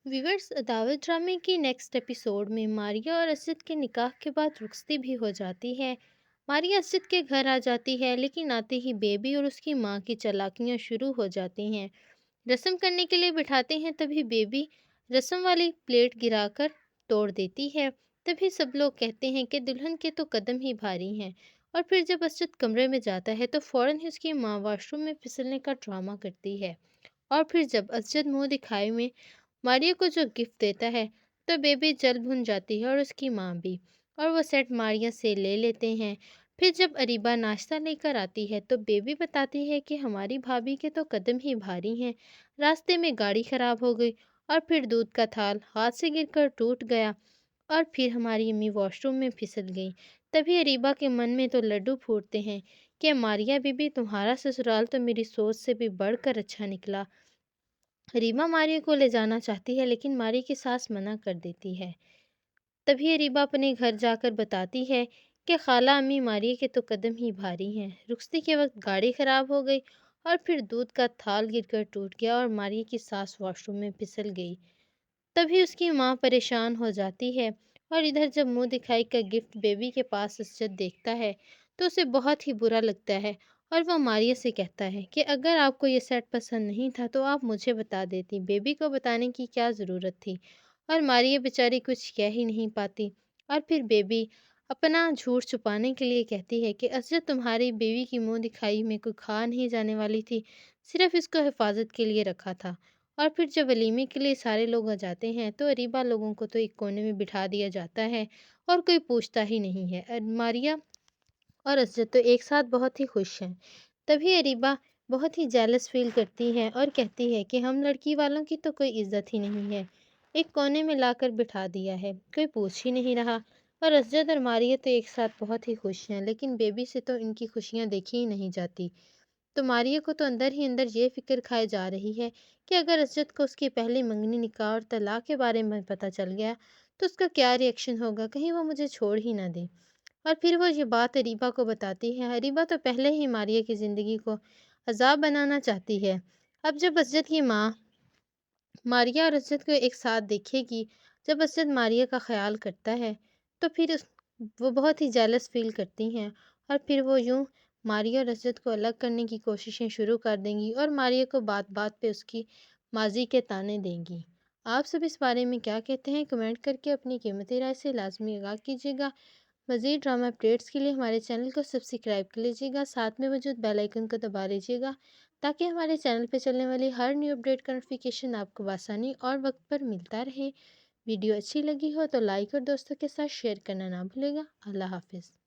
Viewers دعوت ڈرامے کی نیکسٹ ایپیسوڈ میں ماریا اور اسد کے نکاح کے بعد رخصتی بھی ہو جاتی ہے۔ ماریا اسد کے گھر آ جاتی ہے لیکن آتے ہی بیبی اور اس کی ماں کی چالاکیاں شروع ہو جاتی ہیں۔ رسم کرنے کے لیے بٹھاتے ہیں تبھی بیبی رسم والی پلیٹ گرا کر توڑ دیتی ہے۔ تبھی سب لوگ کہتے ہیں کہ دلہن کے تو قدم ہی بھاری ہیں، اور پھر جب اسد کمرے میں جاتا ہے تو فوراً ہی اس کی ماں واش روم میں پھسلنے کا ڈرامہ کرتی ہے، اور پھر جب اسد منہ دکھائی میں ماریا کو جو گفٹ دیتا ہے تو بیبی جل بھن جاتی ہے اور اس کی ماں بھی، اور وہ سیٹ ماریا سے لے لیتے ہیں۔ پھر جب اریبہ ناشتہ لے کر آتی ہے تو بیبی بتاتی ہے کہ ہماری بھابھی کے تو قدم ہی بھاری ہیں، راستے میں گاڑی خراب ہو گئی، اور پھر دودھ کا تھال ہاتھ سے گر کر ٹوٹ گیا، اور پھر ہماری امی واش روم میں پھسل گئی۔ تبھی اریبہ کے من میں تو لڈو پھوٹتے ہیں کہ ماریا بی بی تمہارا سسرال تو میری سوچ سے بھی بڑھ کر اچھا نکلا۔ اریبہ ماریا کو لے جانا چاہتی ہے لیکن ماریا کی ساس منع کر دیتی ہے۔ تبھی اریبہ اپنے گھر جا کر بتاتی ہے کہ خالہ امی ماریا کے تو قدم ہی بھاری ہیں، رخصتی کے وقت گاڑی خراب ہو گئی، اور پھر دودھ کا تھال گر کر ٹوٹ گیا اور ماریا کی ساس واش روم میں پھسل گئی۔ تبھی اس کی ماں پریشان ہو جاتی ہے، اور ادھر جب منہ دکھائی کا گفٹ بیبی کے پاس اسد دیکھتا ہے تو اسے بہت ہی برا لگتا ہے، اور وہ ماریا سے کہتا ہے کہ اگر آپ کو یہ سیٹ پسند نہیں تھا تو آپ مجھے بتا دیتی، بیبی کو بتانے کی کیا ضرورت تھی۔ اور ماریا بیچاری کچھ کہہ ہی نہیں پاتی، اور پھر بیبی اپنا جھوٹ چھپانے کے لیے کہتی ہے کہ اسد تمہاری بیوی کی منہ دکھائی میں کوئی کھا نہیں جانے والی تھی، صرف اس کو حفاظت کے لیے رکھا تھا۔ اور پھر جب ولیمے کے لیے سارے لوگ آ جاتے ہیں تو اریبہ لوگوں کو تو ایک کونے میں بٹھا دیا جاتا ہے اور کوئی پوچھتا ہی نہیں ہے۔ ماریا اور اسد تو ایک ساتھ بہت ہی خوش ہیں۔ تبھی اریبہ بہت ہی جیلس فیل کرتی ہے اور کہتی ہے کہ ہم لڑکی والوں کی تو کوئی عزت ہی نہیں ہے، ایک کونے میں لا کر بٹھا دیا ہے، کوئی پوچھ ہی نہیں رہا۔ اور اسد اور ماریا تو ایک ساتھ بہت ہی خوش ہیں، لیکن بیبی سے تو ان کی خوشیاں دیکھی ہی نہیں جاتی۔ تو ماریا کو تو اندر ہی اندر یہ فکر کھائے جا رہی ہے کہ اگر اسد کو اس کی پہلی منگنی نکاح اور طلاق کے بارے میں پتہ چل گیا تو اس کا کیا ری ایکشن ہوگا، کہیں وہ مجھے چھوڑ ہی نہ دے۔ اور پھر وہ یہ بات اریبہ کو بتاتی ہے۔ اریبہ تو پہلے ہی ماریا کی زندگی کو عذاب بنانا چاہتی ہے۔ اب جب اسد کی ماں ماریا اور اسد کو ایک ساتھ دیکھے گی، جب اسد ماریا کا خیال کرتا ہے تو پھر وہ بہت ہی جیلس فیل کرتی ہیں، اور پھر وہ یوں ماریا اور اسد کو الگ کرنے کی کوششیں شروع کر دیں گی اور ماریا کو بات بات پہ اس کی ماضی کے طعنے دیں گی۔ آپ سب اس بارے میں کیا کہتے ہیں؟ کمنٹ کر کے اپنی قیمتی رائے سے لازمی آگاہ کیجیے گا۔ مزید ڈرامہ اپڈیٹس کے لیے ہمارے چینل کو سبسکرائب کر لیجیے گا، ساتھ میں موجود بیل آئیکن کو دبا لیجیے گا تاکہ ہمارے چینل پہ چلنے والی ہر نیو اپڈیٹ کا نوٹیفیکیشن آپ کو بآسانی اور وقت پر ملتا رہے۔ ویڈیو اچھی لگی ہو تو لائک اور دوستوں کے ساتھ شیئر کرنا نہ بھولے گا۔ اللہ حافظ۔